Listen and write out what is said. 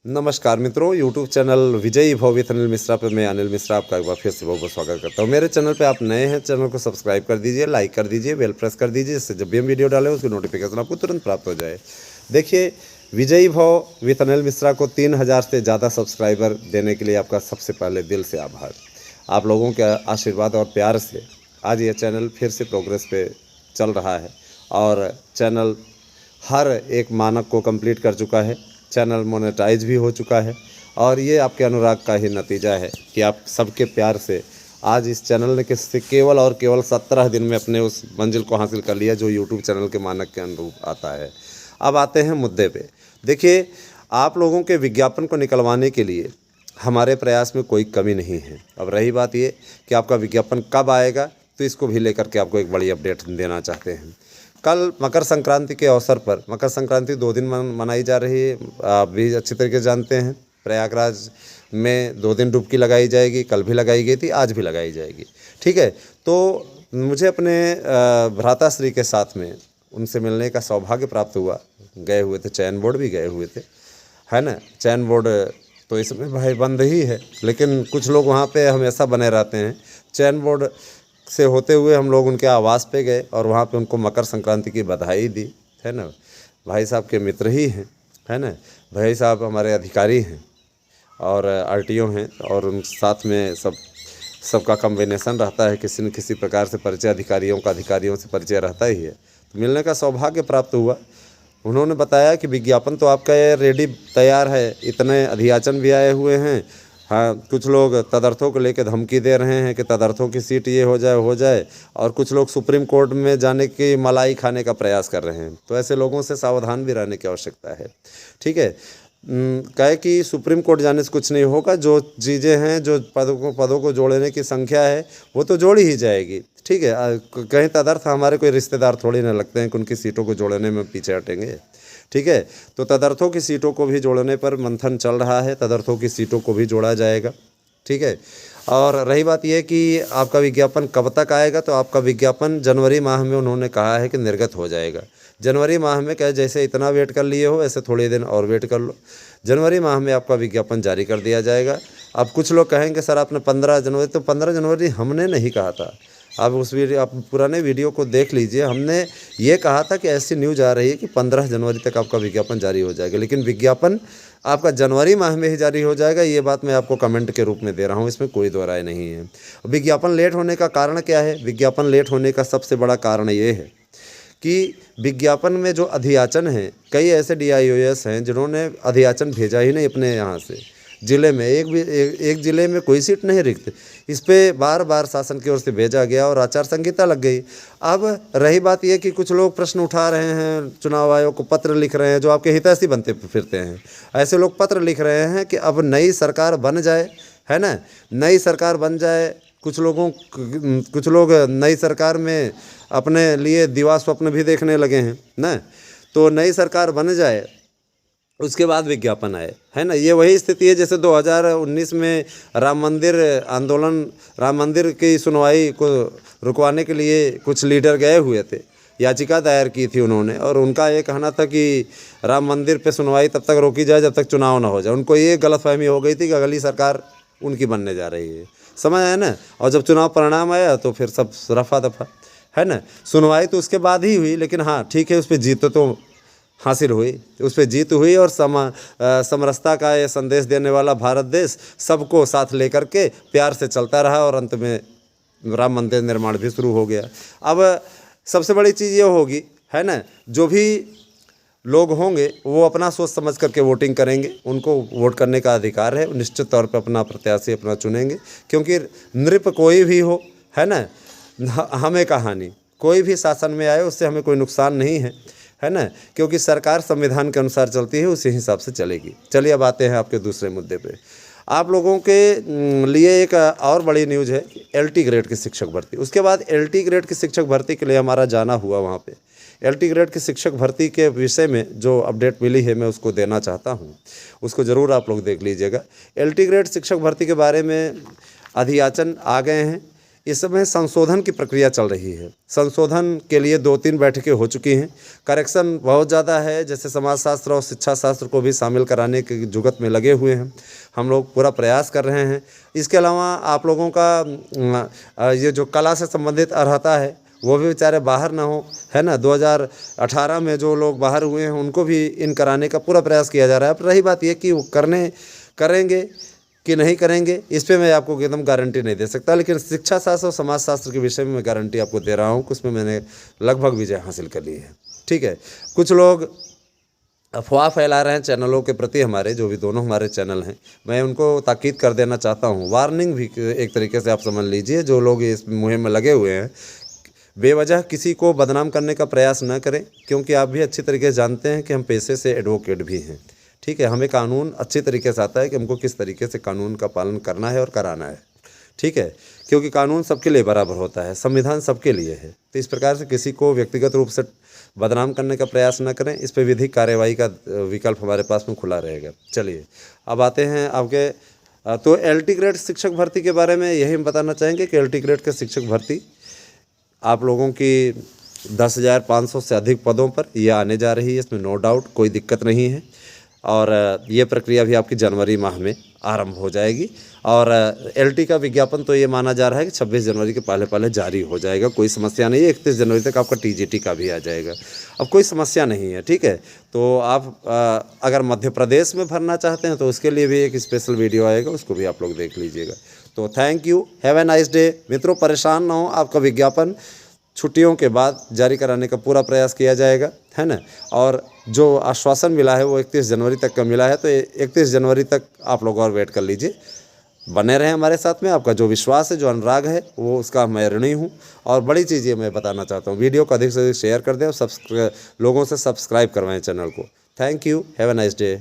नमस्कार मित्रों, YouTube channel विजयी भव विथ अनिल मिश्रा पे मैं अनिल मिश्रा आपका एक बार फिर से बहुत बहुत स्वागत करता हूँ। मेरे चैनल पे आप नए हैं, चैनल को सब्सक्राइब कर दीजिए, लाइक कर दीजिए, बेल प्रेस कर दीजिए, जिससे जब भी हम वीडियो डालें उसकी नोटिफिकेशन आपको तुरंत प्राप्त हो जाए। देखिए, विजयी भव विथ अनिल मिश्रा को 3000 से ज़्यादा सब्सक्राइबर देने के लिए आपका सबसे पहले दिल से आभार। आप लोगों के आशीर्वाद और प्यार से आज ये चैनल फिर से प्रोग्रेस पे चल रहा है और चैनल हर एक मानक को कंप्लीट कर चुका है। चैनल मोनेटाइज भी हो चुका है और ये आपके अनुराग का ही नतीजा है कि आप सबके प्यार से आज इस चैनल ने किससे केवल और केवल 17 दिन में अपने उस मंजिल को हासिल कर लिया जो यूट्यूब चैनल के मानक के अनुरूप आता है। अब आते हैं मुद्दे पे। देखिए, आप लोगों के विज्ञापन को निकलवाने के लिए हमारे प्रयास में कोई कमी नहीं है। अब रही बात ये कि आपका विज्ञापन कब आएगा, तो इसको भी लेकर के आपको एक बड़ी अपडेट देना चाहते हैं। कल मकर संक्रांति के अवसर पर, मकर संक्रांति 2 दिन मनाई जा रही है, आप भी अच्छी तरीके से जानते हैं। प्रयागराज में 2 दिन डुबकी लगाई जाएगी, कल भी लगाई गई थी, आज भी लगाई जाएगी। ठीक है, तो मुझे अपने भ्राताश्री के साथ में उनसे मिलने का सौभाग्य प्राप्त हुआ। गए हुए थे, चयन बोर्ड भी गए हुए थे, है ना। चयन बोर्ड तो इस समय भाई बंद ही है, लेकिन कुछ लोग वहाँ पे हमेशा बने रहते हैं। चयन बोर्ड से होते हुए हम लोग उनके आवास पे गए और वहाँ पे उनको मकर संक्रांति की बधाई दी, है ना। भाई साहब के मित्र ही हैं, है ना। भाई साहब हमारे अधिकारी हैं और आरटीओ हैं और उन साथ में सबका कॉम्बिनेशन रहता है, किसी न किसी प्रकार से परिचय अधिकारियों से परिचय रहता ही है। तो मिलने का सौभाग्य प्राप्त हुआ। उन्होंने बताया कि विज्ञापन तो आपका ये रेडी तैयार है, इतने अभियाचन भी आए हुए हैं। हाँ, कुछ लोग तदर्थों को लेकर धमकी दे रहे हैं कि तदर्थों की सीट ये हो जाए, और कुछ लोग सुप्रीम कोर्ट में जाने की मलाई खाने का प्रयास कर रहे हैं। तो ऐसे लोगों से सावधान भी रहने की आवश्यकता है। ठीक है, कहे कि सुप्रीम कोर्ट जाने से कुछ नहीं होगा। जो चीज़ें हैं, जो पदों को जोड़ने की संख्या है, वो तो जोड़ी ही जाएगी। ठीक है, कहीं तदर्थ हमारे कोई रिश्तेदार थोड़ी ना लगते हैं कि उनकी सीटों को जोड़ने में पीछे हटेंगे। ठीक है, तो तदर्थों की सीटों को भी जोड़ने पर मंथन चल रहा है, तदर्थों की सीटों को भी जोड़ा जाएगा। ठीक है, और रही बात यह कि आपका विज्ञापन कब तक आएगा, तो आपका विज्ञापन जनवरी माह में उन्होंने कहा है कि निर्गत हो जाएगा। जनवरी माह में क्या, जैसे इतना वेट कर लिए हो ऐसे थोड़े दिन और वेट कर लो, जनवरी माह में आपका विज्ञापन जारी कर दिया जाएगा। अब कुछ लोग कहेंगे सर आपने 15 जनवरी, तो 15 जनवरी हमने नहीं कहा था। आप आप पुराने वीडियो को देख लीजिए, हमने ये कहा था कि ऐसी न्यूज़ आ रही है कि 15 जनवरी तक आपका विज्ञापन जारी हो जाएगा, लेकिन विज्ञापन आपका जनवरी माह में ही जारी हो जाएगा। ये बात मैं आपको कमेंट के रूप में दे रहा हूँ, इसमें कोई दो राय नहीं है। विज्ञापन लेट होने का कारण क्या है? विज्ञापन लेट होने का सबसे बड़ा कारण ये है कि विज्ञापन में जो अधियाचन है, कई ऐसे DIOS हैं जिन्होंने अधियाचन भेजा ही नहीं अपने यहाँ से। ज़िले में एक ज़िले में कोई सीट नहीं रिक्त, इस पे बार बार शासन की ओर से भेजा गया और आचार संहिता लग गई। अब रही बात यह कि कुछ लोग प्रश्न उठा रहे हैं, चुनाव आयोग को पत्र लिख रहे हैं, जो आपके हितैषी बनते फिरते हैं। ऐसे लोग पत्र लिख रहे हैं कि अब नई सरकार बन जाए, है ना, नई सरकार बन जाए। कुछ लोग नई सरकार में अपने लिए दिवा स्वप्न भी देखने लगे हैं ना। तो नई सरकार बन जाए, उसके बाद विज्ञापन आए, है ना। ये वही स्थिति है जैसे 2019 में राम मंदिर की सुनवाई को रुकवाने के लिए कुछ लीडर गए हुए थे, याचिका दायर की थी उन्होंने, और उनका ये कहना था कि राम मंदिर पे सुनवाई तब तक रोकी जाए जब तक चुनाव ना हो जाए। उनको ये गलतफहमी हो गई थी कि अगली सरकार उनकी बनने जा रही है, समझ है ना। और जब चुनाव परिणाम आया तो फिर सब रफा दफा, है ना। सुनवाई तो उसके बाद ही हुई, लेकिन हाँ ठीक है, उस पर जीत तो हासिल हुई, उस पर जीत हुई। और समरसता का ये संदेश देने वाला भारत देश सबको साथ लेकर के प्यार से चलता रहा और अंत में राम मंदिर निर्माण भी शुरू हो गया। अब सबसे बड़ी चीज़ ये होगी, है ना, जो भी लोग होंगे वो अपना सोच समझ करके वोटिंग करेंगे। उनको वोट करने का अधिकार है, निश्चित तौर पर अपना प्रत्याशी अपना चुनेंगे, क्योंकि नृप कोई भी हो, है ना, हमें कहानी कोई भी शासन में आए उससे हमें कोई नुकसान नहीं है ना, क्योंकि सरकार संविधान के अनुसार चलती है, उसी हिसाब से चलेगी। चलिए अब आते हैं आपके दूसरे मुद्दे पे। आप लोगों के लिए एक और बड़ी न्यूज़ है, LT ग्रेड की शिक्षक भर्ती। उसके बाद LT ग्रेड की शिक्षक भर्ती के लिए हमारा जाना हुआ वहाँ पे। LT ग्रेड की शिक्षक भर्ती के विषय में जो अपडेट मिली है मैं उसको देना चाहता हूँ, उसको ज़रूर आप लोग देख लीजिएगा। LT ग्रेड शिक्षक भर्ती के बारे में अधियाचन आ गए हैं। इस समय संशोधन की प्रक्रिया चल रही है। संशोधन के लिए 2-3 बैठकें हो चुकी हैं। करेक्शन बहुत ज़्यादा है, जैसे समाजशास्त्र और शिक्षा शास्त्र को भी शामिल कराने की जुगत में लगे हुए हैं। हम लोग पूरा प्रयास कर रहे हैं। इसके अलावा आप लोगों का ये जो कला से संबंधित अर्हता है वो भी बेचारे बाहर ना हो, है ना। 2018 में जो लोग बाहर हुए हैं उनको भी इन कराने का पूरा प्रयास किया जा रहा है। अब रही बात ये कि वो करेंगे कि नहीं करेंगे, इस पे मैं आपको एकदम गारंटी नहीं दे सकता, लेकिन शिक्षा शास्त्र और समाज शास्त्र के विषय में मैं गारंटी आपको दे रहा हूँ कि उसमें मैंने लगभग विजय हासिल कर ली है। ठीक है। कुछ लोग अफवाह फैला रहे हैं चैनलों के प्रति, हमारे जो भी दोनों हमारे चैनल हैं, मैं उनको ताकीद कर देना चाहता हूँ, वार्निंग भी एक तरीके से आप समझ लीजिए। जो लोग इस मुहिम में लगे हुए हैं, बेवजह किसी को बदनाम करने का प्रयास न करें, क्योंकि आप भी अच्छी तरीके से जानते हैं कि हम पेशे से एडवोकेट भी हैं। ठीक है। हमें कानून अच्छी तरीके से आता है कि हमको किस तरीके से कानून का पालन करना है और कराना है। ठीक है। क्योंकि कानून सबके लिए बराबर होता है, संविधान सबके लिए है। तो इस प्रकार से किसी को व्यक्तिगत रूप से बदनाम करने का प्रयास न करें। इस पर विधिक कार्यवाही का विकल्प हमारे पास में खुला रहेगा। चलिए अब आते हैं आपके तो LT ग्रेड शिक्षक भर्ती के बारे में यही हम बताना चाहेंगे कि LT ग्रेड के शिक्षक भर्ती आप लोगों की 10,500 से अधिक पदों पर ये आने जा रही है। इसमें नो डाउट कोई दिक्कत नहीं है। और ये प्रक्रिया भी आपकी जनवरी माह में आरंभ हो जाएगी। और LT का विज्ञापन तो ये माना जा रहा है कि 26 जनवरी के पहले जारी हो जाएगा। कोई समस्या नहीं है। 31 जनवरी तक आपका TGT का भी आ जाएगा। अब कोई समस्या नहीं है। ठीक है। तो आप अगर मध्य प्रदेश में भरना चाहते हैं तो उसके लिए भी एक स्पेशल वीडियो आएगा, उसको भी आप लोग देख लीजिएगा। तो thank you, have a nice day. मित्रों, परेशान ना हो, आपका विज्ञापन छुट्टियों के बाद जारी कराने का पूरा प्रयास किया जाएगा, है ना। और जो आश्वासन मिला है वो 31 जनवरी तक का मिला है, तो 31 जनवरी तक आप लोग और वेट कर लीजिए। बने रहें हमारे साथ में। आपका जो विश्वास है, जो अनुराग है, वो उसका मैं ऋणी हूँ। और बड़ी चीज़ ये मैं बताना चाहता हूँ, वीडियो को अधिक से अधिक शेयर कर दें और लोगों से सब्सक्राइब करवाएं चैनल को। Thank you, have a nice day.